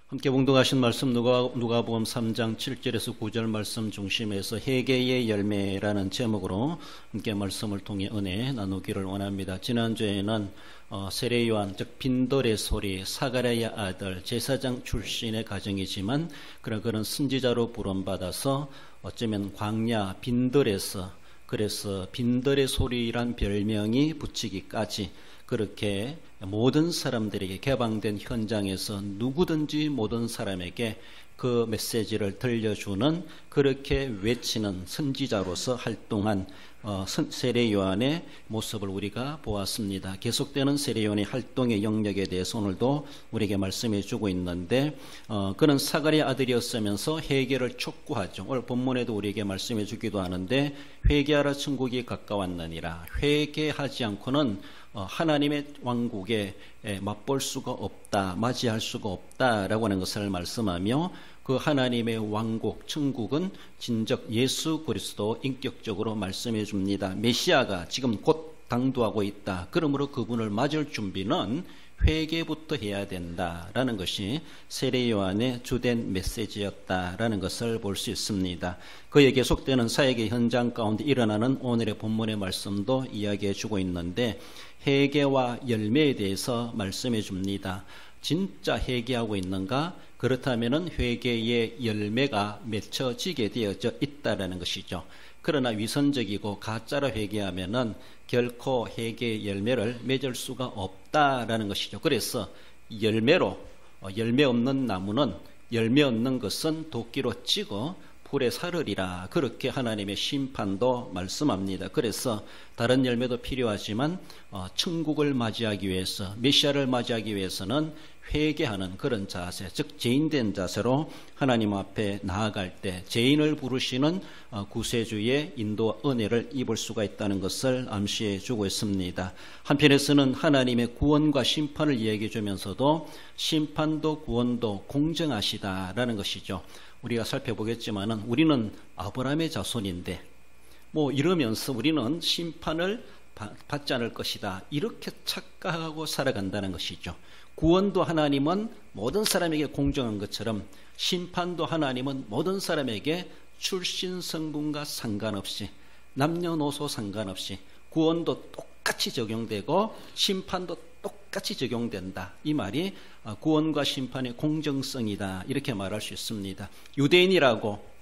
함께 봉독하신 말씀 누가복음 3장 7절에서 9절 말씀 중심에서 회개의 열매라는 제목으로 함께 말씀을 통해 은혜 나누기를 원합니다. 지난주에는 세례 요한 즉 빈돌의 소리 사가랴의 아들 제사장 출신의 가정이지만 그런 선지자로 부름받아서 어쩌면 광야 빈돌에서 그래서 빈돌의 소리란 별명이 붙이기까지 그렇게 모든 사람들에게 개방된 현장에서 누구든지 모든 사람에게 그 메시지를 들려주는 그렇게 외치는 선지자로서 활동한 세례 요한의 모습을 우리가 보았습니다. 계속되는 세례 요한의 활동의 영역에 대해서 오늘도 우리에게 말씀해 주고 있는데 그는 사가랴의 아들이었으면서 회개를 촉구하죠. 오늘 본문에도 우리에게 말씀해 주기도 하는데 회개하라 천국이 가까웠느니라. 회개하지 않고는 하나님의 왕국에 맛볼 수가 없다, 맞이할 수가 없다라고 하는 것을 말씀하며 그 하나님의 왕국, 천국은 진즉 예수 그리스도 인격적으로 말씀해 줍니다. 메시아가 지금 곧 당도하고 있다. 그러므로 그분을 맞을 준비는 회개부터 해야 된다라는 것이 세례 요한의 주된 메시지였다라는 것을 볼 수 있습니다. 그에 계속되는 사역의 현장 가운데 일어나는 오늘의 본문의 말씀도 이야기해 주고 있는데 회개와 열매에 대해서 말씀해 줍니다. 진짜 회개하고 있는가? 그렇다면 회개의 열매가 맺혀지게 되어져 있다라는 것이죠. 그러나 위선적이고 가짜로 회개하면은 결코 회개의 열매를 맺을 수가 없다라는 것이죠. 그래서 열매 없는 나무는 열매 없는 것은 도끼로 찍어 불에 사르리라. 그렇게 하나님의 심판도 말씀합니다. 그래서 다른 열매도 필요하지만 천국을 맞이하기 위해서 메시아를 맞이하기 위해서는 회개하는 그런 자세, 즉 죄인된 자세로 하나님 앞에 나아갈 때 죄인을 부르시는 구세주의 인도와 은혜를 입을 수가 있다는 것을 암시해 주고 있습니다. 한편에서는 하나님의 구원과 심판을 이야기해 주면서도 심판도 구원도 공정하시다라는 것이죠. 우리가 살펴보겠지만은 우리는 아브라함의 자손인데 이러면서 우리는 심판을 받지 않을 것이다. 이렇게 착각하고 살아간다는 것이죠. 구원도 하나님은 모든 사람에게 공정한 것처럼 심판도 하나님은 모든 사람에게 출신 성분과 상관없이 남녀노소 상관없이 구원도 똑같이 적용되고 심판도 똑같이 적용된다. 이 말이 구원과 심판의 공정성이다. 이렇게 말할 수 있습니다. 유대인이라고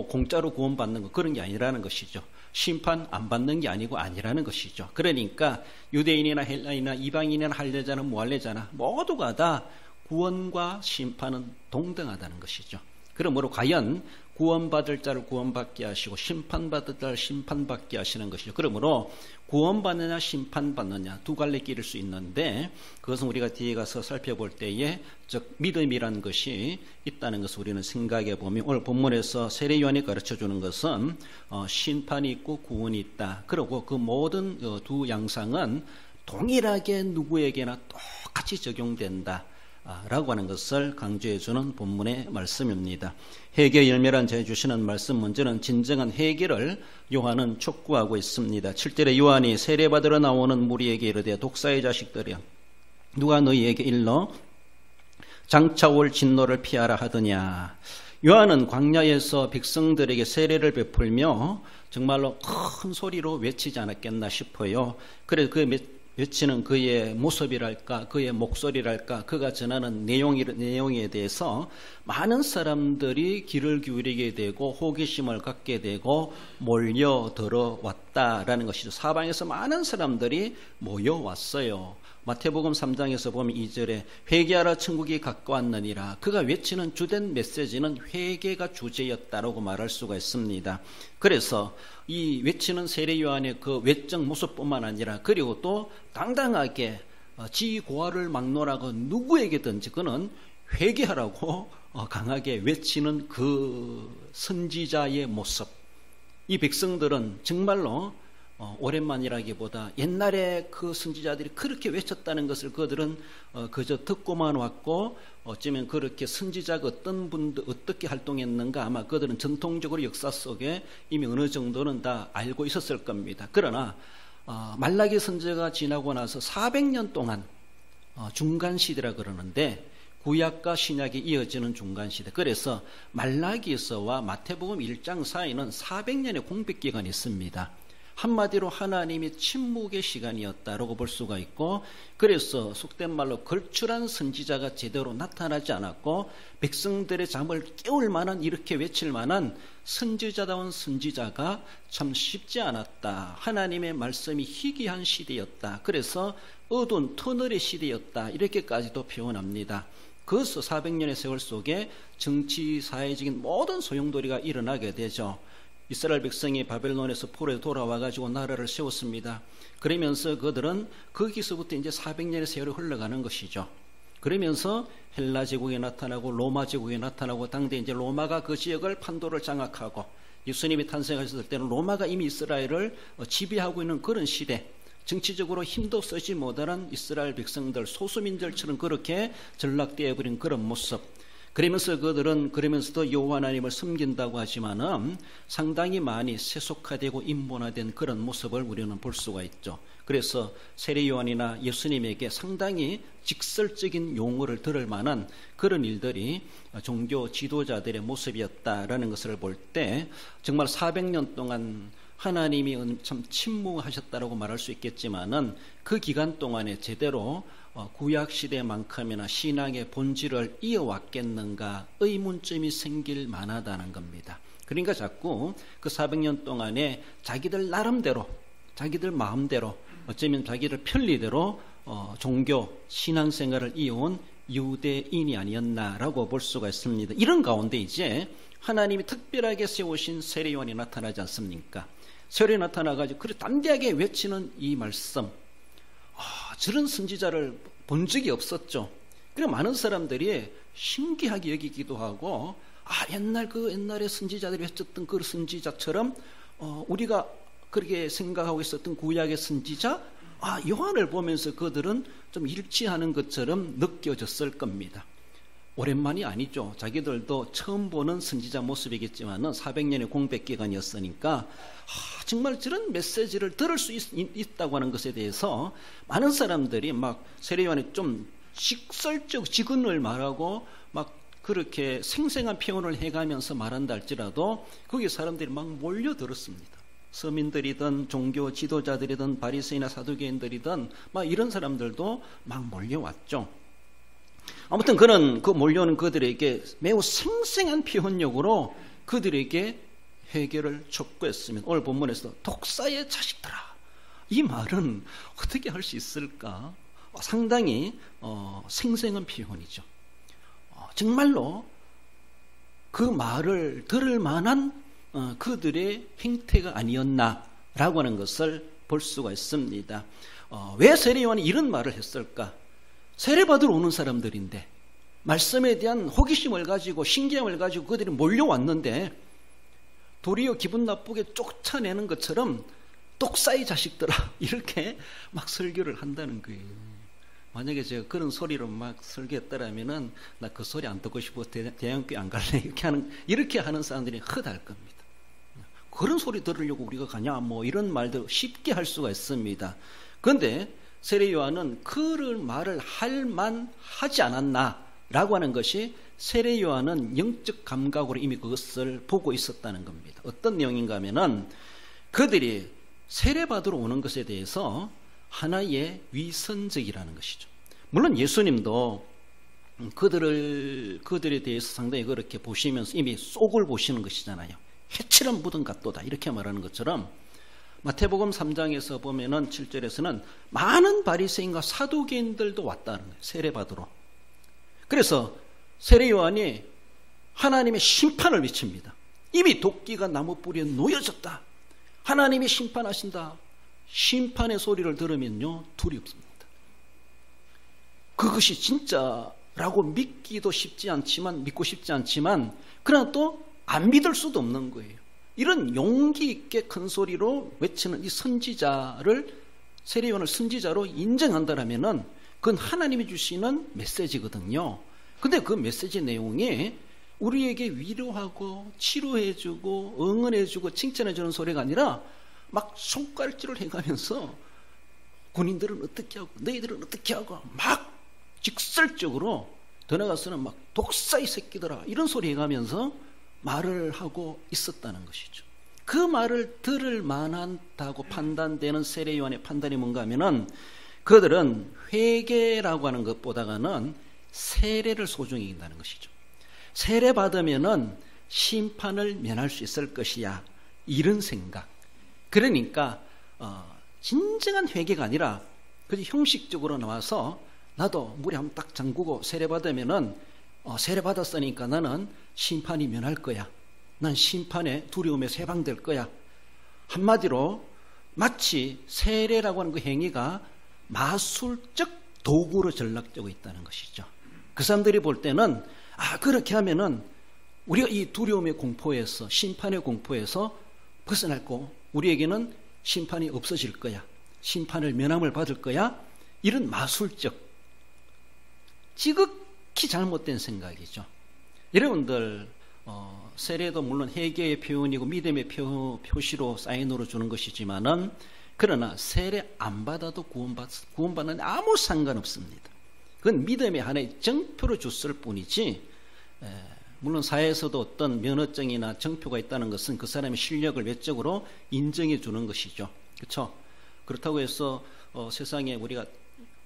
공짜로 구원받는 거 그런 게 아니라는 것이죠. 심판 안 받는 게 아니라는 것이죠. 그러니까 유대인이나 헬라인이나 이방인이나 할례자나 무할례자나 모두가 다 구원과 심판은 동등하다는 것이죠. 그러므로 과연 구원받을 자를 구원받게 하시고 심판받을 자를 심판받게 하시는 것이죠. 그러므로 구원받느냐 심판받느냐 두 갈래 길일 수 있는데 그것은 우리가 뒤에 가서 살펴볼 때에 즉 믿음이라는 것이 있다는 것을 우리는 생각해 보면 오늘 본문에서 세례 요한이 가르쳐주는 것은 심판이 있고 구원이 있다. 그리고 그 모든 두 양상은 동일하게 누구에게나 똑같이 적용된다. 라고 하는 것을 강조해 주는 본문의 말씀입니다. 회개 열매란 제 주시는 말씀 문제는 진정한 회개를 요한은 촉구하고 있습니다. 7절에 요한이 세례받으러 나오는 무리에게 이르되 독사의 자식들이여 누가 너희에게 일러 장차 올 진노를 피하라 하더냐. 요한은 광야에서 백성들에게 세례를 베풀며 정말로 큰 소리로 외치지 않았겠나 싶어요. 그래서 그 외치는 그의 모습이랄까 그의 목소리랄까 그가 전하는 내용에 대해서 많은 사람들이 귀를 기울이게 되고 호기심을 갖게 되고 몰려들어 왔다라는 것이죠. 사방에서 많은 사람들이 모여왔어요. 마태복음 3장에서 보면 2절에 회개하라 천국이 가까웠느니라. 그가 외치는 주된 메시지는 회개가 주제였다라고 말할 수가 있습니다. 그래서 이 외치는 세례 요한의 그 외적 모습뿐만 아니라 그리고 또 당당하게 지고하를 막론하고 누구에게든지 그는 회개하라고 강하게 외치는 그 선지자의 모습. 이 백성들은 정말로 오랜만이라기보다 옛날에 그 선지자들이 그렇게 외쳤다는 것을 그들은 그저 듣고만 왔고 어쩌면 그렇게 선지자가 어떤 분들 어떻게 활동했는가 아마 그들은 전통적으로 역사 속에 이미 어느 정도는 다 알고 있었을 겁니다. 그러나 말라기 선지자가 지나고 나서 400년 동안 중간 시대라 그러는데 구약과 신약이 이어지는 중간시대. 그래서 말라기서와 마태복음 1장 사이는 400년의 공백기간이 있습니다. 한마디로 하나님이 침묵의 시간이었다라고 볼 수가 있고, 그래서 속된 말로 걸출한 선지자가 제대로 나타나지 않았고, 백성들의 잠을 깨울 만한, 이렇게 외칠 만한 선지자다운 선지자가 참 쉽지 않았다. 하나님의 말씀이 희귀한 시대였다. 그래서 어두운 터널의 시대였다. 이렇게까지도 표현합니다. 그래서 400년의 세월 속에 정치, 사회적인 모든 소용돌이가 일어나게 되죠. 이스라엘 백성이 바벨론에서 포로에 돌아와가지고 나라를 세웠습니다. 그러면서 그들은 거기서부터 이제 400년의 세월이 흘러가는 것이죠. 그러면서 헬라 제국이 나타나고 로마 제국이 나타나고, 당대 이제 로마가 그 지역을 판도를 장악하고, 예수님이 탄생하셨을 때는 로마가 이미 이스라엘을 지배하고 있는 그런 시대, 정치적으로 힘도 쓰지 못하는 이스라엘 백성들, 소수민들처럼 그렇게 전락되어 버린 그런 모습. 그러면서 그들은 그러면서도 여호와 하나님을 섬긴다고 하지만은 상당히 많이 세속화되고 인본화된 그런 모습을 우리는 볼 수가 있죠. 그래서 세례 요한이나 예수님에게 상당히 직설적인 용어를 들을 만한 그런 일들이 종교 지도자들의 모습이었다라는 것을 볼 때, 정말 400년 동안 하나님이 참 침묵하셨다라고 말할 수 있겠지만은 그 기간 동안에 제대로 구약 시대만큼이나 신앙의 본질을 이어왔겠는가 의문점이 생길 만하다는 겁니다. 그러니까 자꾸 그 400년 동안에 자기들 나름대로, 자기들 마음대로, 어쩌면 자기들 편리대로 종교 신앙생활을 이어온 유대인이 아니었나라고 볼 수가 있습니다. 이런 가운데 이제 하나님이 특별하게 세우신 세례 요한이 나타나지 않습니까? 세례 나타나가지고 그래 담대하게 외치는 이 말씀, 저런 선지자를 본 적이 없었죠. 그래 많은 사람들이 신기하게 여기기도 하고, 옛날에 선지자들이 외쳤던 그 선지자처럼 우리가 그렇게 생각하고 있었던 구약의 선지자, 요한을 보면서 그들은 좀 일치하는 것처럼 느껴졌을 겁니다. 오랜만이 아니죠. 자기들도 처음 보는 선지자 모습이겠지만은 400년의 공백 기간이었으니까 정말 저런 메시지를 들을 수 있다고 하는 것에 대해서 많은 사람들이 막 세례 요한이 좀 직설적 직언을 말하고 막 그렇게 생생한 표현을 해가면서 말한다 할지라도 거기 사람들이 막 몰려들었습니다. 서민들이든 종교 지도자들이든 바리새인이나 사두개인들이든 막 이런 사람들도 막 몰려왔죠. 아무튼 그런 그 몰려오는 그들에게 매우 생생한 표현력으로 그들에게 해결을 촉구했으면, 오늘 본문에서 독사의 자식들아, 이 말은 어떻게 할 수 있을까? 상당히 생생한 표현이죠. 정말로 그 말을 들을 만한 그들의 행태가 아니었나라고 하는 것을 볼 수가 있습니다. 왜 세례 요한이 이런 말을 했을까? 세례받으러 오는 사람들인데 말씀에 대한 호기심을 가지고 신기함을 가지고 그들이 몰려왔는데 도리어 기분 나쁘게 쫓아내는 것처럼 똑사이 자식들아 이렇게 막 설교를 한다는 거예요. 만약에 제가 그런 소리로 막 설교했더라면은 나 그 소리 안 듣고 싶어 대형교회 안 갈래 이렇게 하는 사람들이 허다할 겁니다. 그런 소리 들으려고 우리가 가냐 뭐 이런 말도 쉽게 할 수가 있습니다. 그런데 세례 요한은 그런 말을 할 만하지 않았나라고 하는 것이, 세례 요한은 영적 감각으로 이미 그것을 보고 있었다는 겁니다. 어떤 내용인가 하면은 그들이 세례받으러 오는 것에 대해서 하나의 위선적이라는 것이죠. 물론 예수님도 그들에 대해서 상당히 그렇게 보시면서 이미 속을 보시는 것이잖아요. 해처럼 묻은 갓도다 이렇게 말하는 것처럼 마태복음 3장에서 보면은 7절에서는 많은 바리새인과 사두개인들도 왔다는 거예요. 세례받으러. 그래서 세례 요한이 하나님의 심판을 외칩니다. 이미 도끼가 나무 뿌리에 놓여졌다. 하나님이 심판하신다. 심판의 소리를 들으면요 둘이 없습니다. 그것이 진짜라고 믿고 싶지 않지만 그러나 또 안 믿을 수도 없는 거예요. 이런 용기 있게 큰 소리로 외치는 이 선지자를, 세례 요한을 선지자로 인정한다라면은 그건 하나님이 주시는 메시지거든요. 근데 그 메시지 내용이 우리에게 위로하고 치료해주고 응원해주고 칭찬해주는 소리가 아니라 막 손가락질을 해가면서 군인들은 어떻게 하고 너희들은 어떻게 하고 막 직설적으로 더 나가서는 막 독사의 새끼들아 이런 소리 해가면서 말을 하고 있었다는 것이죠. 그 말을 들을 만하다고 판단되는 세례 요한의 판단이 뭔가 하면은 그들은 회개라고 하는 것보다는 세례를 소중히 여긴다는 것이죠. 세례 받으면은 심판을 면할 수 있을 것이야, 이런 생각. 그러니까 진정한 회개가 아니라 그저 형식적으로 나와서 나도 물에 한번 딱 잠그고 세례 받으면은 세례 받았으니까 나는 심판이 면할 거야, 난 심판의 두려움에서 해방될 거야. 한마디로 마치 세례라고 하는 그 행위가 마술적 도구로 전락되고 있다는 것이죠. 그 사람들이 볼 때는 그렇게 하면은 우리가 이 두려움의 공포에서, 심판의 공포에서 벗어날 거, 우리에게는 심판이 없어질 거야, 심판을 면함을 받을 거야, 이런 마술적, 지극히 잘못된 생각이죠. 여러분들 세례도 물론 회개의 표현이고 믿음의 표시로 사인으로 주는 것이지만은, 그러나 세례 안 받아도 구원받는 아무 상관없습니다. 그건 믿음의 하나의 정표로 줬을 뿐이지, 물론 사회에서도 어떤 면허증이나 정표가 있다는 것은 그 사람의 실력을 외적으로 인정해 주는 것이죠. 그렇죠? 그렇다고 해서 세상에 우리가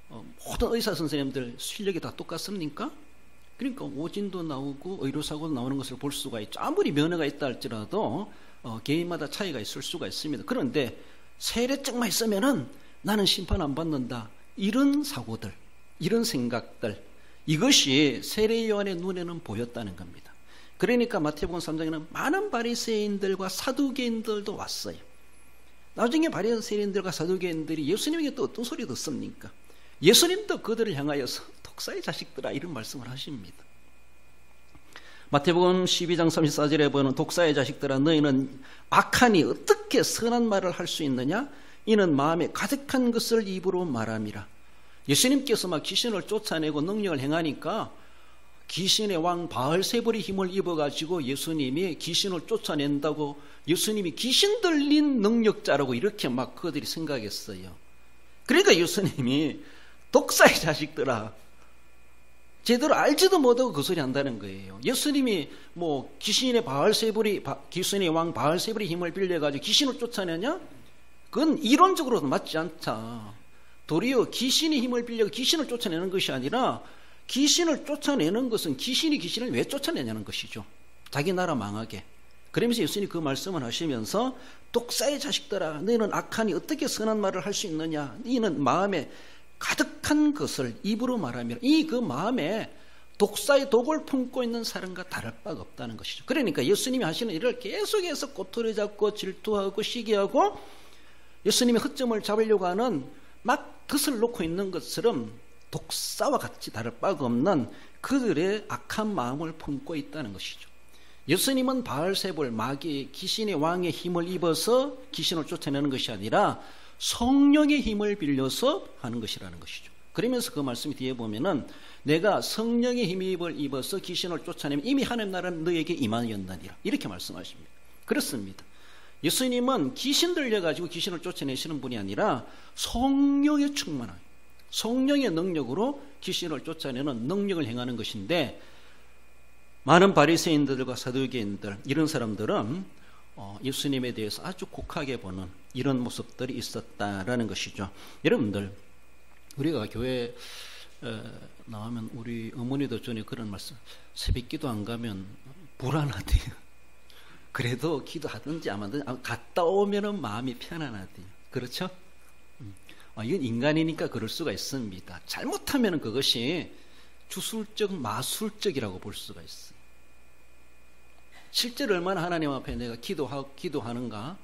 모든 의사 선생님들 실력이 다 똑같습니까? 그러니까 오진도 나오고 의료사고도 나오는 것을 볼 수가 있죠. 아무리 면허가 있다 할지라도 개인마다 차이가 있을 수가 있습니다. 그런데 세례증만 있으면은 나는 심판 안 받는다, 이런 사고들, 이런 생각들, 이것이 세례 요한의 눈에는 보였다는 겁니다. 그러니까 마태복음 3장에는 많은 바리새인들과 사두개인들도 왔어요. 나중에 바리새인들과 사두개인들이 예수님에게 또 어떤 소리 듣습니까? 예수님도 그들을 향하여서 독사의 자식들아, 이런 말씀을 하십니다. 마태복음 12장 34절에 보면 독사의 자식들아, 너희는 악하니 어떻게 선한 말을 할 수 있느냐? 이는 마음에 가득한 것을 입으로 말함이라. 예수님께서 막 귀신을 쫓아내고 능력을 행하니까 귀신의 왕 바알세불의 힘을 입어가지고 예수님이 귀신을 쫓아낸다고, 예수님이 귀신 들린 능력자라고 이렇게 막 그들이 생각했어요. 그러니까 예수님이 독사의 자식들아, 제대로 알지도 못하고 그 소리 한다는 거예요. 예수님이 뭐 귀신의 왕 바알세불의 힘을 빌려가지고 귀신을 쫓아내냐? 그건 이론적으로도 맞지 않다. 도리어 귀신의 힘을 빌려 귀신을 쫓아내는 것이 아니라, 귀신을 쫓아내는 것은 귀신이 귀신을 왜 쫓아내냐는 것이죠. 자기 나라 망하게. 그러면서 예수님이 그 말씀을 하시면서 독사의 자식들아, 너희는 악하니 어떻게 선한 말을 할 수 있느냐? 너희는 마음에 가득한 것을 입으로 말하며, 이 그 마음에 독사의 독을 품고 있는 사람과 다를 바가 없다는 것이죠. 그러니까 예수님이 하시는 일을 계속해서 꼬투리 잡고 질투하고 시기하고 예수님의 허점을 잡으려고 하는 막 덫을 놓고 있는 것처럼 독사와 같이 다를 바가 없는 그들의 악한 마음을 품고 있다는 것이죠. 예수님은 바알세불, 마귀, 귀신의 왕의 힘을 입어서 귀신을 쫓아내는 것이 아니라 성령의 힘을 빌려서 하는 것이라는 것이죠. 그러면서 그 말씀 뒤에 보면은 내가 성령의 힘을 입어서 귀신을 쫓아내면 이미 하나님 나라는 너에게 임하였느니라, 이렇게 말씀하십니다. 그렇습니다. 예수님은 귀신 들려가지고 귀신을 쫓아내시는 분이 아니라 성령에 충만한, 성령의 능력으로 귀신을 쫓아내는 능력을 행하는 것인데, 많은 바리새인들과 사두개인들, 이런 사람들은 예수님에 대해서 아주 곡하게 보는 이런 모습들이 있었다라는 것이죠. 여러분들, 우리가 교회 나오면 우리 어머니도 전에 그런 말씀, 새벽기도 안 가면 불안하대요. 그래도 기도하든지 안 하든지 갔다 오면은 마음이 편안하대요. 그렇죠? 이건 인간이니까 그럴 수가 있습니다. 잘못하면 그것이 주술적, 마술적이라고 볼 수가 있어요. 실제로 얼마나 하나님 앞에 내가 기도하는가,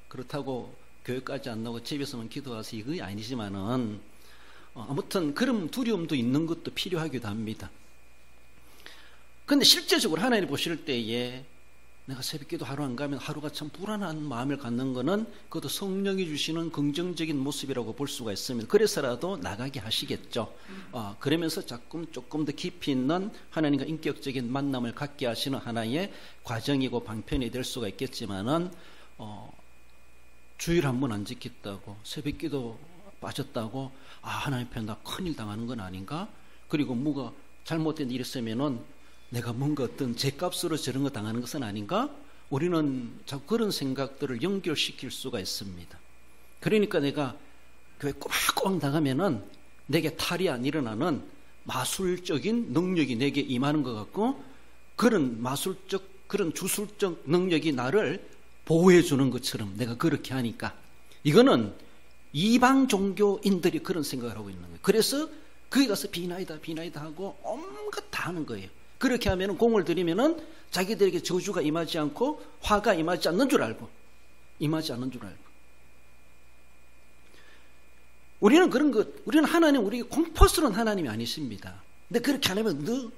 그렇다고 교회까지 안 나오고 집에서만 기도해서 이거 아니지만은, 아무튼 그런 두려움도 있는 것도 필요하기도 합니다. 그런데 실제적으로 하나님 보실 때에 내가 새벽기도 하루 안 가면 하루가 참 불안한 마음을 갖는 것은 그것도 성령이 주시는 긍정적인 모습이라고 볼 수가 있습니다. 그래서라도 나가게 하시겠죠. 그러면서 조금 더 깊이 있는 하나님과 인격적인 만남을 갖게 하시는 하나의 과정이고 방편이 될 수가 있겠지만은, 주일 한 번 안 지켰다고, 새벽기도 빠졌다고, 하나님 앞에 나 큰일 당하는 건 아닌가? 그리고 뭐가 잘못된 일이 있으면은 내가 뭔가 어떤 죄값으로 저런 거 당하는 것은 아닌가? 우리는 자꾸 그런 생각들을 연결시킬 수가 있습니다. 그러니까 내가 교회 꼬박꼬박 나가면은 내게 탈이 안 일어나는 마술적인 능력이 내게 임하는 것 같고, 그런 마술적, 그런 주술적 능력이 나를 보호해 주는 것처럼 내가 그렇게 하니까, 이거는 이방 종교인들이 그런 생각을 하고 있는 거예요. 그래서 거기 가서 비나이다 하고 온갖 다 하는 거예요. 그렇게 하면 공을 들이면은 자기들에게 저주가 임하지 않고 화가 임하지 않는 줄 알고, 우리는 그런 것, 우리는 하나님, 우리 공포스러운 하나님이 아니십니다. 근데 그렇게 안 하면 너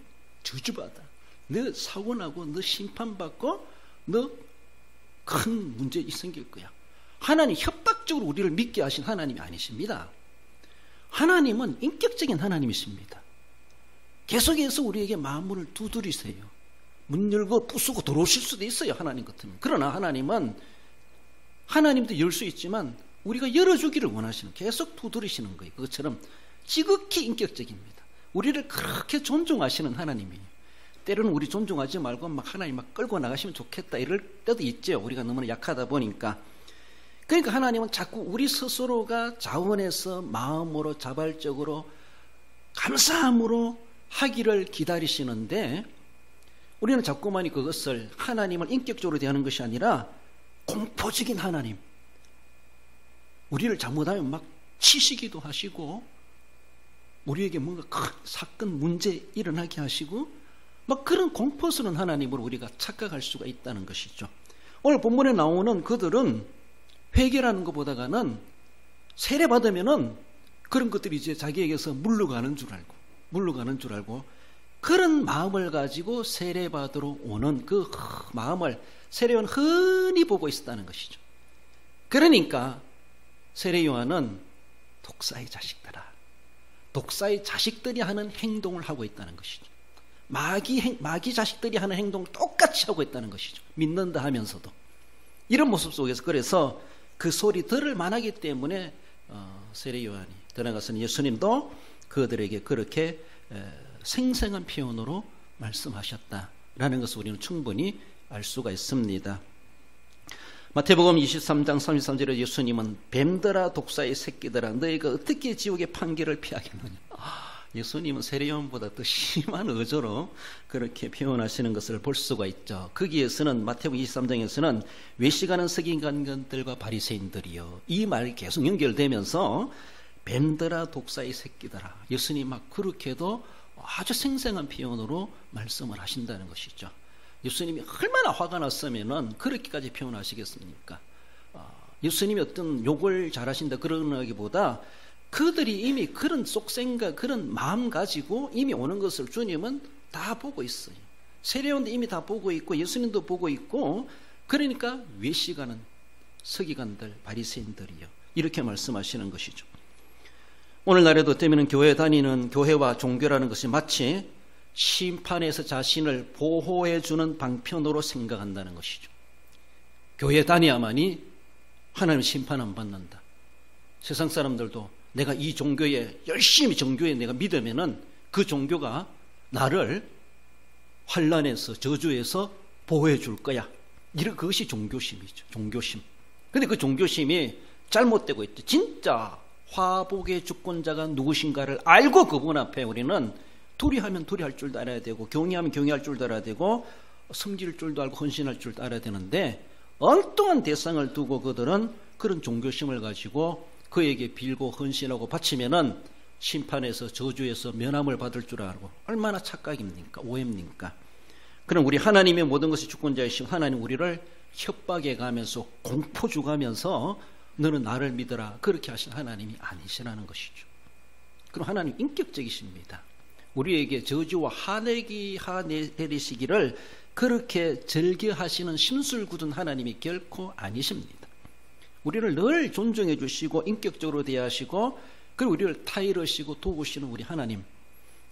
저주받아, 너 사고나고, 너 심판받고, 너 큰 문제 생길 거야. 하나님 협박적으로 우리를 믿게 하신 하나님이 아니십니다. 하나님은 인격적인 하나님이십니다. 계속해서 우리에게 마음문을 두드리세요. 문 열고 부수고 들어오실 수도 있어요, 하나님 같으면. 그러나 하나님은, 하나님도 열 수 있지만 우리가 열어주기를 원하시는, 계속 두드리시는 거예요. 그것처럼 지극히 인격적입니다. 우리를 그렇게 존중하시는 하나님이에요. 때로는 우리 존중하지 말고 막 하나님 막 끌고 나가시면 좋겠다 이럴 때도 있죠. 우리가 너무나 약하다 보니까. 그러니까 하나님은 자꾸 우리 스스로가 자원해서 마음으로 자발적으로 감사함으로 하기를 기다리시는데, 우리는 자꾸만 그것을 하나님을 인격적으로 대하는 것이 아니라 공포적인 하나님, 우리를 잘못하면 막 치시기도 하시고 우리에게 뭔가 큰 사건 문제 일어나게 하시고 막 그런 공포스러운 하나님으로 우리가 착각할 수가 있다는 것이죠. 오늘 본문에 나오는 그들은 회개라는 것보다는 세례 받으면은 그런 것들이 이제 자기에게서 물러가는 줄 알고 그런 마음을 가지고 세례 받으러 오는 그 마음을 세례요한은 흔히 보고 있었다는 것이죠. 그러니까 세례 요한은 독사의 자식들이 하는 행동을 하고 있다는 것이죠. 마귀 자식들이 하는 행동을 똑같이 하고 있다는 것이죠. 믿는다 하면서도. 이런 모습 속에서, 그래서 그 소리 들을 만하기 때문에 세례 요한이 들어가서는 예수님도 그들에게 그렇게 생생한 표현으로 말씀하셨다라는 것을 우리는 충분히 알 수가 있습니다. 마태복음 23장 33절에 예수님은 뱀들아 독사의 새끼들아 너희가 어떻게 지옥의 판결을 피하겠느냐. 예수님은 세례요한보다 더 심한 어조로 그렇게 표현하시는 것을 볼 수가 있죠. 거기에서는 마태복음 23장에서는 외식하는 서기관들과 바리새인들이요, 이 말이 계속 연결되면서 뱀들아 독사의 새끼들아, 예수님 막 그렇게도 아주 생생한 표현으로 말씀을 하신다는 것이죠. 예수님이 얼마나 화가 났으면은 그렇게까지 표현하시겠습니까? 예수님이 어떤 욕을 잘하신다 그러기보다 그들이 이미 그런 속생각, 그런 마음 가지고 이미 오는 것을 주님은 다 보고 있어요. 세례요한도 이미 다 보고 있고 예수님도 보고 있고, 그러니까 외식하는 서기관들, 바리새인들이요, 이렇게 말씀하시는 것이죠. 오늘날에도 때문에 교회 다니는, 교회와 종교라는 것이 마치 심판에서 자신을 보호해 주는 방편으로 생각한다는 것이죠. 교회 다녀야만이 하나님 심판 안 받는다. 세상 사람들도 내가 이 종교에 열심히 정교에 내가 믿으면은 그 종교가 나를 환난에서 저주에서 보호해 줄 거야. 이런 그것이 종교심이죠. 종교심. 근데 그 종교심이 잘못되고 있죠. 진짜 화복의 주권자가 누구신가를 알고 그분 앞에 우리는 도리하면 도리할 줄도 알아야 되고, 경외하면 경외할 줄도 알아야 되고, 섬길 줄도 알고 헌신할 줄도 알아야 되는데, 엉뚱한 대상을 두고 그들은 그런 종교심을 가지고 그에게 빌고 헌신하고 바치면은 심판에서 저주에서 면함을 받을 줄 알고, 얼마나 착각입니까? 오해입니까? 그럼 우리 하나님의 모든 것이 주권자이시고 하나님 우리를 협박해 가면서 공포 주가면서 너는 나를 믿어라 그렇게 하신 하나님이 아니시라는 것이죠. 그럼 하나님 인격적이십니다. 우리에게 저주와 화내리시기를 그렇게 즐겨하시는 심술궂은 하나님이 결코 아니십니다. 우리를 늘 존중해 주시고 인격적으로 대하시고, 그리고 우리를 타이르시고 도우시는 우리 하나님.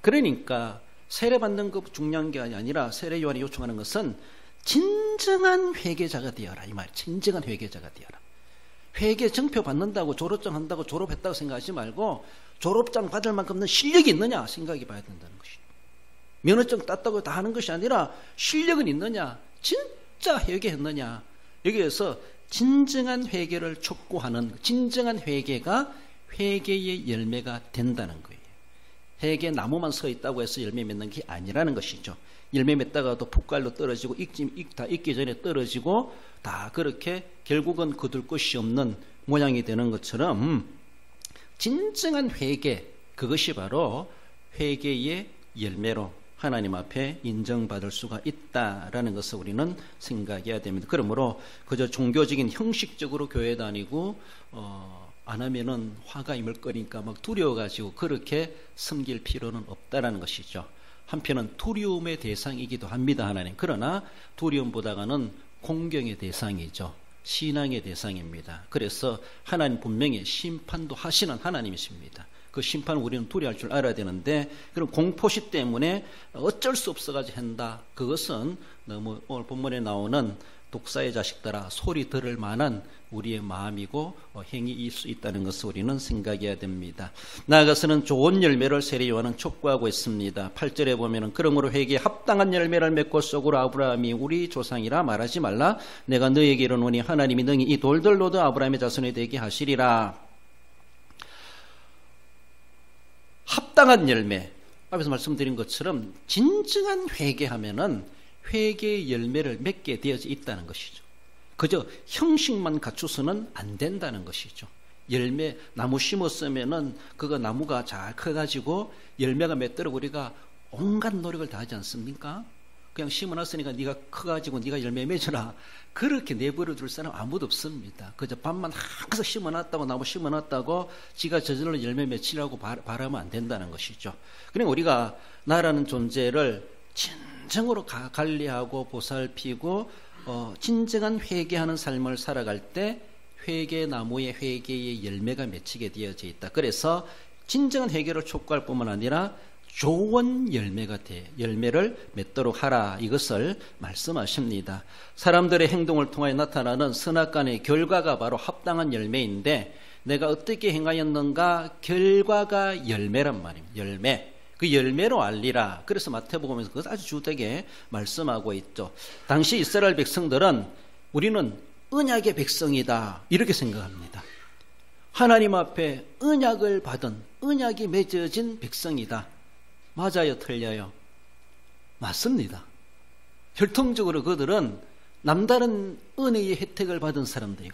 그러니까 세례받는 것 중요한 게 아니라 세례 요한이 요청하는 것은 진정한 회개자가 되어라, 이 말. 진정한 회개자가 되어라. 회개 정표 받는다고, 졸업장 한다고 졸업했다고 생각하지 말고 졸업장 받을 만큼 너 실력이 있느냐 생각해 봐야 된다는 것이죠. 면허증 땄다고 다 하는 것이 아니라 실력은 있느냐, 진짜 회개했느냐. 여기에서 진정한 회개를 촉구하는, 진정한 회개가 회개의 열매가 된다는 거예요. 회개 나무만 서 있다고 해서 열매 맺는 게 아니라는 것이죠. 열매 맺다가도 폭갈로 떨어지고 다 익기 전에 떨어지고 다 그렇게 결국은 거둘 것이 없는 모양이 되는 것처럼 진정한 회개, 그것이 바로 회개의 열매로 하나님 앞에 인정받을 수가 있다라는 것을 우리는 생각해야 됩니다. 그러므로 그저 종교적인 형식적으로 교회 다니고 안 하면은 화가 임을 거니까 막 두려워가지고 그렇게 섬길 필요는 없다라는 것이죠. 한편은 두려움의 대상이기도 합니다, 하나님. 그러나 두려움보다는 공경의 대상이죠. 신앙의 대상입니다. 그래서 하나님 분명히 심판도 하시는 하나님이십니다. 그 심판을 우리는 두려워할 줄 알아야 되는데, 그런 공포시 때문에 어쩔 수 없어가지고 한다. 그것은 너무 오늘 본문에 나오는 독사의 자식들아 소리 들을 만한 우리의 마음이고 행위일 수 있다는 것을 우리는 생각해야 됩니다. 나아가서는 좋은 열매를 세례 요한은 촉구하고 있습니다. 8절에 보면은 그러므로 회개에 합당한 열매를 맺고 속으로 아브라함이 우리 조상이라 말하지 말라. 내가 너에게 이르노니 하나님이 능히 이 돌들로도 아브라함의 자손이 되게 하시리라. 합당한 열매, 앞에서 말씀드린 것처럼 진정한 회개하면은 회개의 열매를 맺게 되어져 있다는 것이죠. 그저 형식만 갖추서는 안 된다는 것이죠. 열매, 나무 심었으면은 그거 나무가 잘 커가지고 열매가 맺도록 우리가 온갖 노력을 다 하지 않습니까? 그냥 심어놨으니까 네가 커가지고 네가 열매 맺어라, 그렇게 내버려 둘 사람 아무도 없습니다. 그저 밤만 항상 심어놨다고, 나무 심어놨다고 지가 저절로 열매 맺히라고 바라면 안 된다는 것이죠. 그러니까 우리가 나라는 존재를 진정으로 관리하고 보살피고 진정한 회개하는 삶을 살아갈 때 회개나무의 회개의 열매가 맺히게 되어져 있다. 그래서 진정한 회개를 촉구할 뿐만 아니라 좋은 열매를 맺도록 하라, 이것을 말씀하십니다. 사람들의 행동을 통하여 나타나는 선악간의 결과가 바로 합당한 열매인데, 내가 어떻게 행하였는가 결과가 열매란 말입니다. 열매. 그 열매로 알리라. 그래서 마태복음에서 그것 아주 주되게 말씀하고 있죠. 당시 이스라엘 백성들은 우리는 언약의 백성이다, 이렇게 생각합니다. 하나님 앞에 언약을 받은, 언약이 맺어진 백성이다. 맞아요, 틀려요? 맞습니다. 혈통적으로 그들은 남다른 은혜의 혜택을 받은 사람들이에요.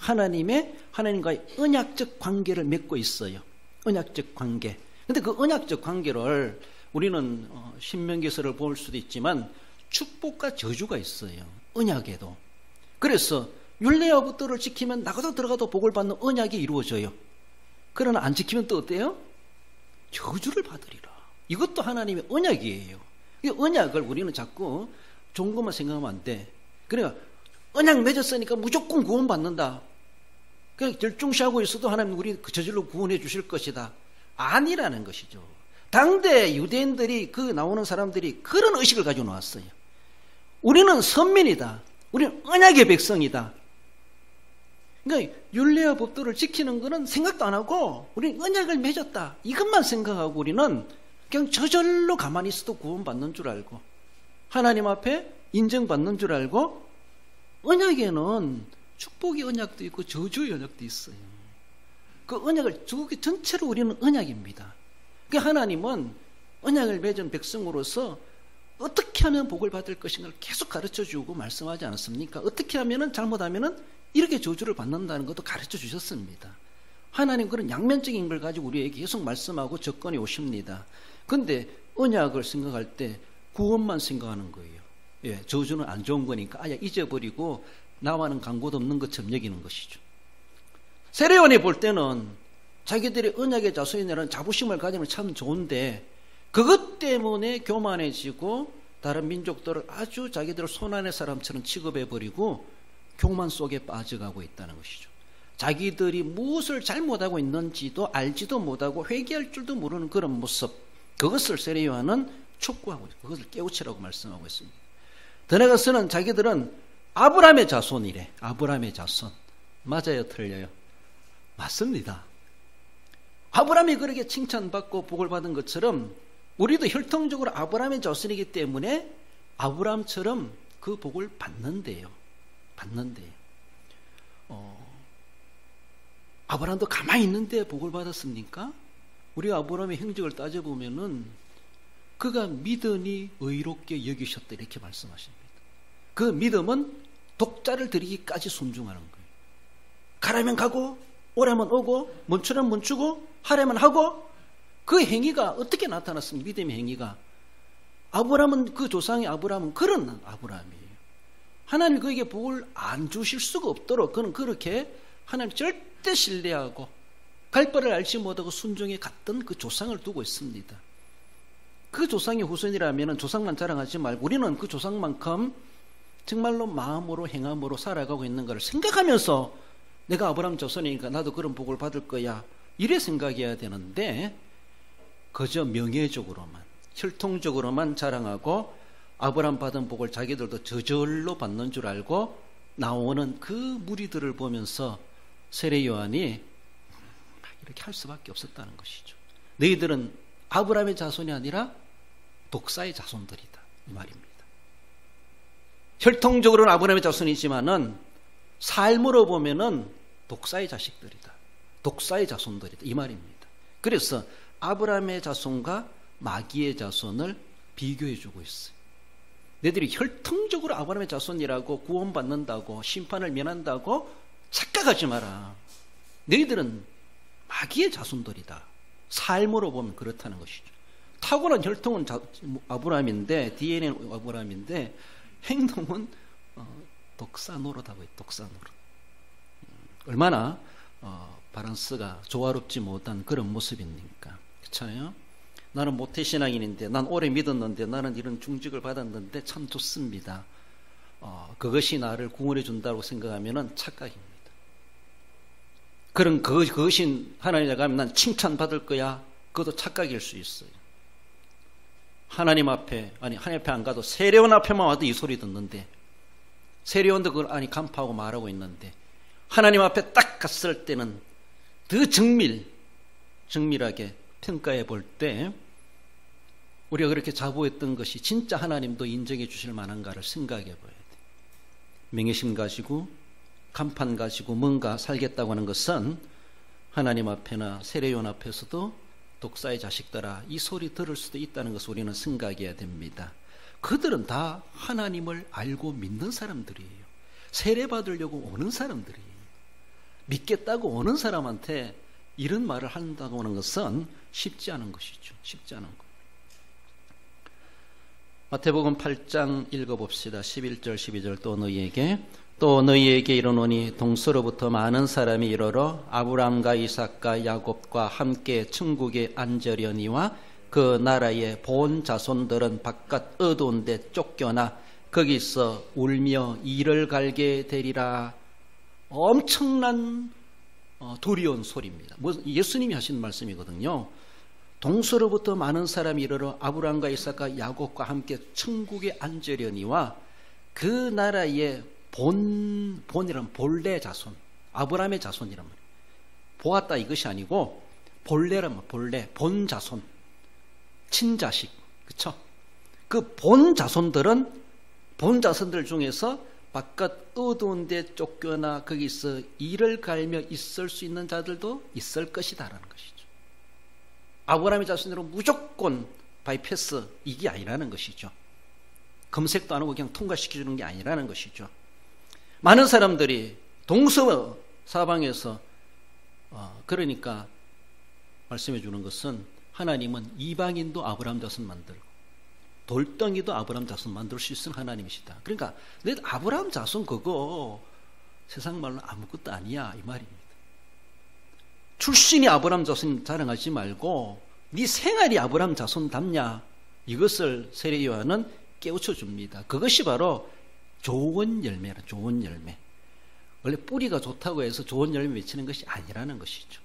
하나님과의 언약적 관계를 맺고 있어요. 언약적 관계. 근데 그 언약적 관계를 우리는 신명기서를 볼 수도 있지만 축복과 저주가 있어요, 언약에도. 그래서 율례와부터를 지키면 나가도 들어가도 복을 받는 언약이 이루어져요. 그러나 안 지키면 또 어때요? 저주를 받으리라. 이것도 하나님의 언약이에요. 이 언약을 우리는 자꾸 좋은 것만 생각하면 안 돼. 그러니까 언약 맺었으니까 무조건 구원받는다, 그냥 절중시하고 있어도 하나님 우리 저절로 구원해 주실 것이다, 아니라는 것이죠. 당대 유대인들이, 그 나오는 사람들이 그런 의식을 가지고 나왔어요. 우리는 선민이다, 우리는 언약의 백성이다. 그러니까 율례와 법도를 지키는 것은 생각도 안 하고 우리는 언약을 맺었다, 이것만 생각하고 우리는 그냥 저절로 가만히 있어도 구원받는 줄 알고 하나님 앞에 인정받는 줄 알고, 언약에는 축복의 언약도 있고 저주의 언약도 있어요. 그 언약을 주기 전체로 우리는 언약입니다. 그러니까 하나님은 언약을 맺은 백성으로서 어떻게 하면 복을 받을 것인가를 계속 가르쳐주고 말씀하지 않았습니까? 어떻게 하면, 잘못하면 이렇게 저주를 받는다는 것도 가르쳐 주셨습니다. 하나님 그런 양면적인 걸 가지고 우리에게 계속 말씀하고 접근해 오십니다. 그런데 언약을 생각할 때 구원만 생각하는 거예요. 예, 저주는 안 좋은 거니까 아예 잊어버리고 나와는 간고도 없는 것처럼 여기는 것이죠. 세례요한이 볼 때는 자기들이 언약의 자손이라는 자부심을 가지면 참 좋은데, 그것 때문에 교만해지고 다른 민족들을 아주 자기들 손안의 사람처럼 취급해버리고 교만 속에 빠져가고 있다는 것이죠. 자기들이 무엇을 잘못하고 있는지도 알지도 못하고 회개할 줄도 모르는 그런 모습, 그것을 세례요한은 촉구하고 있습니다. 그것을 깨우치라고 말씀하고 있습니다. 더 나아가서는 자기들은 아브라함의 자손이래. 아브라함의 자손. 맞아요, 틀려요? 맞습니다. 아브라함이 그렇게 칭찬받고 복을 받은 것처럼 우리도 혈통적으로 아브라함의 자손이기 때문에 아브라함처럼 그 복을 받는데요. 아브라함도 가만히 있는데 복을 받았습니까? 우리가 아브라함의 행적을 따져보면은 그가 믿으니 의롭게 여기셨다 이렇게 말씀하십니다. 그 믿음은 독자를 드리기까지 순종하는 거예요. 가라면 가고 오라면 오고 멈추라면 멈추고 하라면 하고 그 행위가 어떻게 나타났습니까? 믿음의 행위가. 아브라함은 그 조상의 아브라함은 그런 아브라함이에요. 하나님 그에게 복을 안 주실 수가 없도록 그는 그렇게 하나님 절대 신뢰하고 갈 바를 알지 못하고 순종해 갔던 그 조상을 두고 있습니다. 그 조상의 후손이라면 조상만 자랑하지 말고 우리는 그 조상만큼 정말로 마음으로 행함으로 살아가고 있는 것을 생각하면서 내가 아브라함 자손이니까 나도 그런 복을 받을 거야 이래 생각해야 되는데 그저 명예적으로만 혈통적으로만 자랑하고 아브라함 받은 복을 자기들도 저절로 받는 줄 알고 나오는 그 무리들을 보면서 세례 요한이 이렇게 할 수밖에 없었다는 것이죠. 너희들은 아브라함의 자손이 아니라 독사의 자손들이다 이 말입니다. 혈통적으로는 아브라함의 자손이지만은 삶으로 보면은 독사의 자식들이다. 독사의 자손들이다 이 말입니다. 그래서 아브라함의 자손과 마귀의 자손을 비교해주고 있어요. 너희들이 혈통적으로 아브라함의 자손이라고 구원받는다고 심판을 면한다고 착각하지 마라. 너희들은 마귀의 자손들이다. 삶으로 보면 그렇다는 것이죠. 타고난 혈통은 아브라함인데 DNA는 아브라함인데 행동은 독사 노릇하고 있다. 독사 노릇. 얼마나 바란스가 조화롭지 못한 그런 모습입니까? 그렇잖아요. 나는 모태신앙인인데 난 오래 믿었는데 나는 이런 중직을 받았는데 참 좋습니다. 그것이 나를 구원해 준다고 생각하면 착각입니다. 그런 그것이 하나님에 가면 난 칭찬받을 거야. 그것도 착각일 수 있어요. 하나님 앞에 안 가도 세례원 앞에만 와도 이 소리 듣는데 세례원도 그걸 간파하고 말하고 있는데 하나님 앞에 딱 갔을 때는 더 정밀하게 평가해 볼 때 우리가 그렇게 자부했던 것이 진짜 하나님도 인정해 주실 만한가를 생각해 봐야 돼. 명예심 가지고 간판 가지고 뭔가 살겠다고 하는 것은 하나님 앞에나 세례요한 앞에서도 독사의 자식들아 이 소리 들을 수도 있다는 것을 우리는 생각해야 됩니다. 그들은 다 하나님을 알고 믿는 사람들이에요. 세례 받으려고 오는 사람들이에요. 믿겠다고 오는 사람한테 이런 말을 한다고 하는 것은 쉽지 않은 것이죠. 쉽지 않은 것. 마태복음 8장 읽어봅시다. 11절 12절 또 너희에게 이르노니 동서로부터 많은 사람이 이르러 아브람과 이삭과 야곱과 함께 천국에 앉으려니와 그 나라의 본 자손들은 바깥 어두운 데 쫓겨나 거기서 울며 이를 갈게 되리라. 엄청난 두려운 소리입니다. 예수님이 하신 말씀이거든요. 동서로부터 많은 사람이 이르러 아브람과 이삭과 야곱과 함께 천국에 앉으려니와 그 나라의 본이란 본래 자손, 아브람의 자손이란 말이에요. 보았다 이것이 아니고 본래란 말, 본 자손, 친자식, 그렇죠? 그 본 자손들 중에서 바깥 어두운 데 쫓겨나 거기서 이를 갈며 있을 수 있는 자들도 있을 것이다라는 것이죠. 아브라함의 자손으로 무조건 바이패스 이게 아니라는 것이죠. 검색도 안 하고 그냥 통과시켜주는 게 아니라는 것이죠. 많은 사람들이 동서 사방에서 그러니까 말씀해 주는 것은 하나님은 이방인도 아브라함 자손 만들고 돌덩이도 아브라함 자손 만들 수 있는 하나님이시다. 그러니까 내 아브라함 자손 그거 세상 말로 아무것도 아니야 이 말입니다. 출신이 아브라함 자손 자랑하지 말고 네 생활이 아브라함 자손답냐 이것을 세례 요한은 깨우쳐 줍니다. 그것이 바로 좋은 열매라. 좋은 열매. 원래 뿌리가 좋다고 해서 좋은 열매 맺히는 것이 아니라는 것이죠.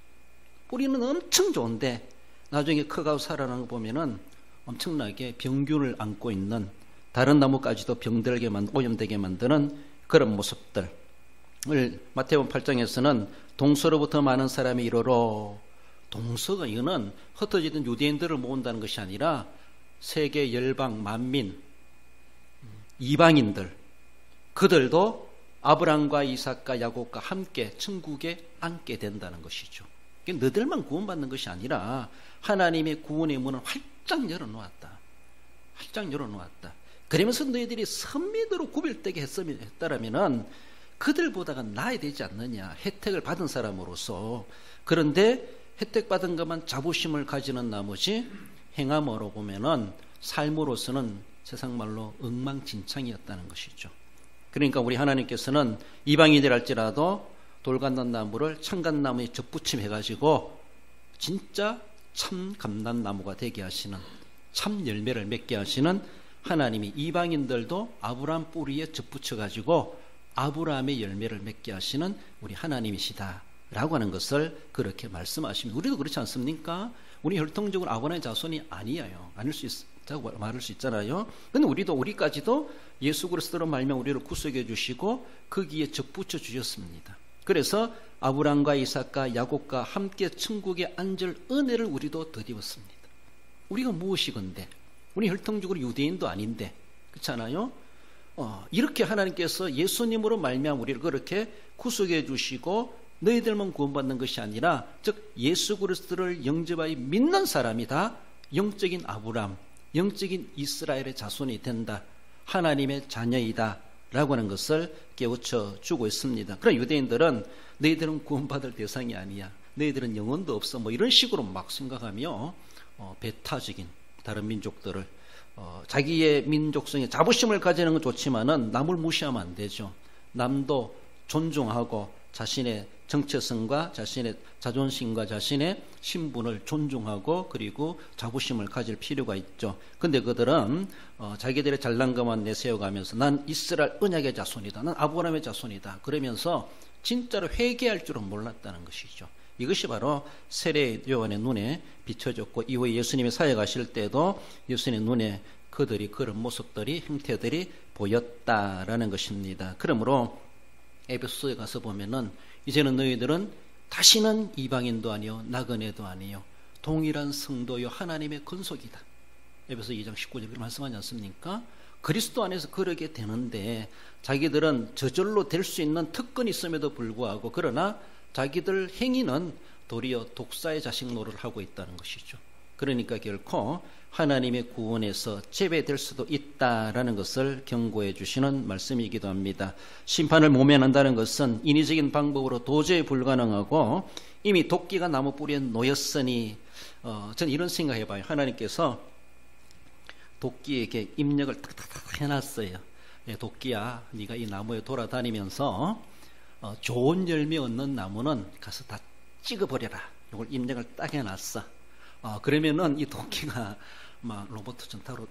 뿌리는 엄청 좋은데 나중에 커가고 살아나는 거 보면은 엄청나게 병균을 안고 있는 다른 나무까지도 병들게 오염되게 만드는 그런 모습들을 마태복음 8장에서는 동서로부터 많은 사람이 이르러 동서가 이거는 흩어지던 유대인들을 모은다는 것이 아니라 세계 열방 만민 이방인들 그들도 아브라함과 이삭과 야곱과 함께 천국에 앉게 된다는 것이죠. 너희들만 구원받는 것이 아니라 하나님의 구원의 문을 활짝 열어놓았다. 활짝 열어놓았다. 그러면서 너희들이 선민으로 구별되게 했다라면 그들보다가 나아야 되지 않느냐. 혜택을 받은 사람으로서. 그런데 혜택 받은 것만 자부심을 가지는 나머지 행함으로 보면은 삶으로서는 세상 말로 엉망진창이었다는 것이죠. 그러니까 우리 하나님께서는 이방인이랄지라도 돌감람나무를 참감나무에 접붙임해가지고 진짜 참 감람나무가 되게 하시는, 참 열매를 맺게 하시는 하나님이 이방인들도 아브라함 뿌리에 접붙여가지고 아브라함의 열매를 맺게 하시는 우리 하나님이시다 라고 하는 것을 그렇게 말씀하십니다. 우리도 그렇지 않습니까? 우리 혈통적으로 아브라함의 자손이 아니에요. 아닐 수 있다고 말할 수 있잖아요. 그런데 우리까지도 예수 그리스도로 말미암아 우리를 구속해 주시고 거기에 접붙여 주셨습니다. 그래서 아브라함과 이삭과 야곱과 함께 천국에 앉을 은혜를 우리도 덧입었습니다. 우리가 무엇이건데, 우리 혈통적으로 유대인도 아닌데, 그렇잖아요? 이렇게 하나님께서 예수님으로 말미암아 우리를 그렇게 구속해 주시고 너희들만 구원받는 것이 아니라, 즉 예수 그리스도를 영접하여 믿는 사람이 다 영적인 아브라함, 영적인 이스라엘의 자손이 된다, 하나님의 자녀이다 라고 하는 것을 깨우쳐 주고 있습니다. 그러나 유대인들은 너희들은 구원받을 대상이 아니야, 너희들은 영혼도 없어, 뭐 이런 식으로 막 생각하며 배타적인 다른 민족들을 자기의 민족성에 자부심을 가지는 건 좋지만은 남을 무시하면 안 되죠. 남도 존중하고 자신의 정체성과 자신의 자존심과 자신의 신분을 존중하고 그리고 자부심을 가질 필요가 있죠. 근데 그들은 자기들의 잘난 것만 내세워가면서 난 이스라엘 언약의 자손이다, 난 아브라함의 자손이다 그러면서 진짜로 회개할 줄은 몰랐다는 것이죠. 이것이 바로 세례 요한의 눈에 비춰졌고 이후에 예수님이 사역하실 때도 예수님의 눈에 그들이 그런 모습들이, 형태들이 보였다라는 것입니다. 그러므로 에베소에 가서 보면은 이제는 너희들은 다시는 이방인도 아니요 나그네도 아니요 동일한 성도요 하나님의 건속이다. 에베소 2장 19절 그렇게 말씀하지 않습니까? 그리스도 안에서 그러게 되는데 자기들은 저절로 될 수 있는 특권이 있음에도 불구하고 그러나 자기들 행위는 도리어 독사의 자식 노릇을 하고 있다는 것이죠. 그러니까 결코 하나님의 구원에서 제외될 수도 있다라는 것을 경고해 주시는 말씀이기도 합니다. 심판을 모면한다는 것은 인위적인 방법으로 도저히 불가능하고 이미 도끼가 나무 뿌리에 놓였으니 저는 이런 생각해봐요. 하나님께서 도끼에게 입력을 탁탁탁 해놨어요. 도끼야, 네가 이 나무에 돌아다니면서 좋은 열매 얻는 나무는 가서 다 찍어버려라. 이걸 입력을 딱 해놨어. 그러면은 이 도끼가 막 로봇 전타로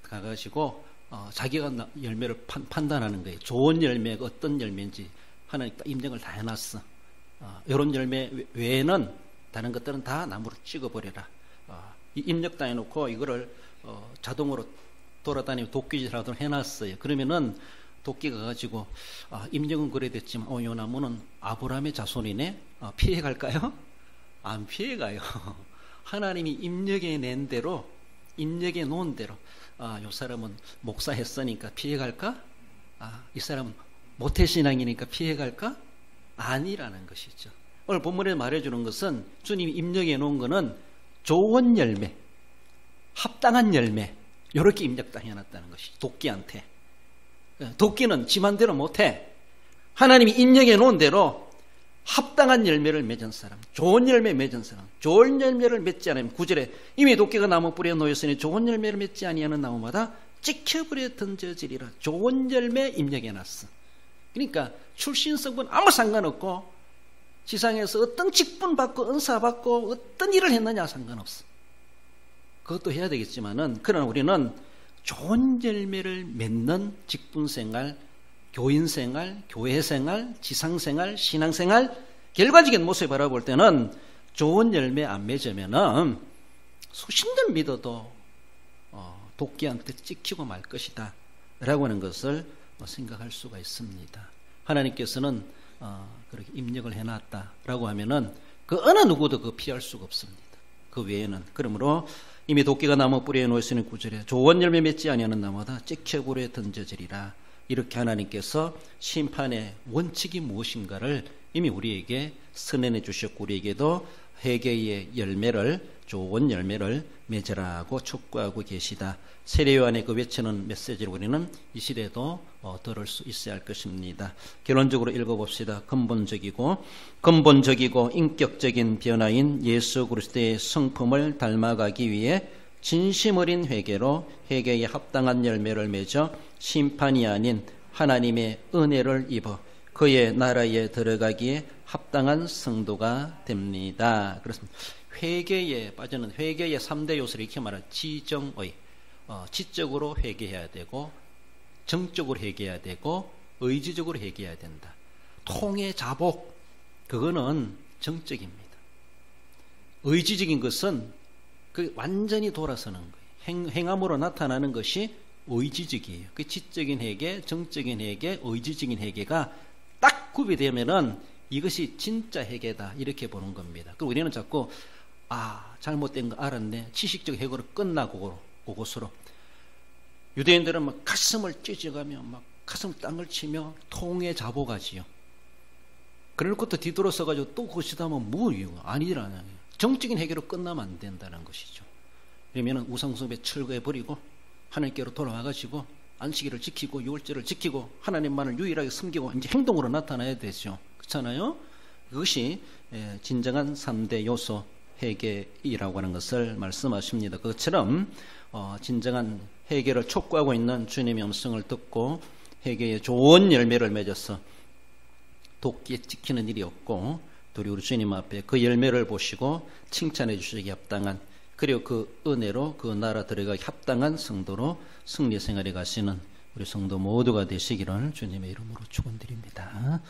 가가지고 자기가 열매를 판단하는 거예요. 좋은 열매가 어떤 열매인지 하나님 딱 입력을 다 해놨어. 이런 열매 외에는 다른 것들은 다 나무를 찍어버려라. 이 입력 다 해놓고 이거를 자동으로 돌아다니며 도끼질하도록 해놨어요. 그러면은 도끼가 가지고 입력은 그래 됐지만 이 나무는 아브라함의 자손이네. 피해갈까요? 안 피해가요. 하나님이 입력해 낸 대로, 입력해 놓은 대로 이 사람은 목사했으니까 피해갈까? 이 사람은 모태신앙이니까 피해갈까? 아니라는 것이죠. 오늘 본문에 말해주는 것은 주님이 입력해 놓은 것은 좋은 열매, 합당한 열매 이렇게 입력당해 놨다는 것이죠. 도끼한테. 도끼는 지 맘대로 못해. 하나님이 입력해 놓은 대로 합당한 열매를 맺은 사람, 좋은 열매 맺은 사람, 좋은 열매를 맺지 않으면 9절에 이미 도끼가 나무 뿌리에 놓였으니 좋은 열매를 맺지 아니하는 나무마다 찍혀버려 던져지리라. 좋은 열매 입력해 놨어. 그러니까 출신 성분 아무 상관없고 지상에서 어떤 직분 받고 은사 받고 어떤 일을 했느냐 상관없어. 그것도 해야 되겠지만은 그러나 우리는 좋은 열매를 맺는 직분생활, 교인생활, 교회생활, 지상생활, 신앙생활 결과적인 모습을 바라볼 때는 좋은 열매 안 맺으면은 수십 년 믿어도 도끼한테 찍히고 말 것이다 라고 하는 것을 생각할 수가 있습니다. 하나님께서는 그렇게 입력을 해놨다라고 하면은 그 어느 누구도 그 피할 수가 없습니다. 그 외에는. 그러므로 이미 도끼가 나무 뿌리에 놓였으니 9절에 좋은 열매 맺지 아니하는 나무다 찍혀불에 던져지리라. 이렇게 하나님께서 심판의 원칙이 무엇인가를 이미 우리에게 선언해 주셨고, 우리에게도 회개의 열매를, 좋은 열매를 맺으라고 촉구하고 계시다. 세례 요한의 그 외치는 메시지를 우리는 이 시대에도 들을 수 있어야 할 것입니다. 결론적으로 읽어봅시다. 근본적이고 인격적인 변화인 예수 그리스도의 성품을 닮아가기 위해 진심 어린 회개로 회개에 합당한 열매를 맺어 심판이 아닌 하나님의 은혜를 입어 그의 나라에 들어가기에 합당한 성도가 됩니다. 그렇습니다. 회개에 빠지는 회개의 3대 요소를 이렇게 말하는 지정의, 지적으로 회개해야 되고, 정적으로 회개해야 되고, 의지적으로 회개해야 된다. 통해 자복, 그거는 정적입니다. 의지적인 것은 그 완전히 돌아서는 거예요. 행함으로 나타나는 것이 의지적이에요. 그 지적인 회개, 정적인 회개, 의지적인 회개가 딱 구비되면은 이것이 진짜 회개다, 이렇게 보는 겁니다. 그리고 우리는 자꾸 잘못된 거 알았네, 지식적 회개로 끝나고 그것으로 유대인들은 막 가슴을 찢어가며 막 가슴 땅을 치며 통에 자복하지요. 그럴 것도 뒤돌아서 가지고 또 그것이다 하면 뭐 이유가 아니라는 거예요. 정적인 회개로 끝나면 안 된다는 것이죠. 그러면 우상숭배 철거해버리고 하나님께로 돌아와가지고 안식일을 지키고 유월절을 지키고 하나님만을 유일하게 섬기고 이제 행동으로 나타나야 되죠. 그렇잖아요. 그것이 진정한 3대 요소 회개이라고 하는 것을 말씀하십니다. 그것처럼 진정한 회개를 촉구하고 있는 주님의 음성을 듣고 회개의 좋은 열매를 맺어서 도끼에 찍히는 일이 없고, 또 우리 주님 앞에 그 열매를 보시고 칭찬해 주시기 합당한, 그리고 그 은혜로 그 나라 들어가기 합당한 성도로 승리 생활에 가시는 우리 성도 모두가 되시기를 주님의 이름으로 축원드립니다.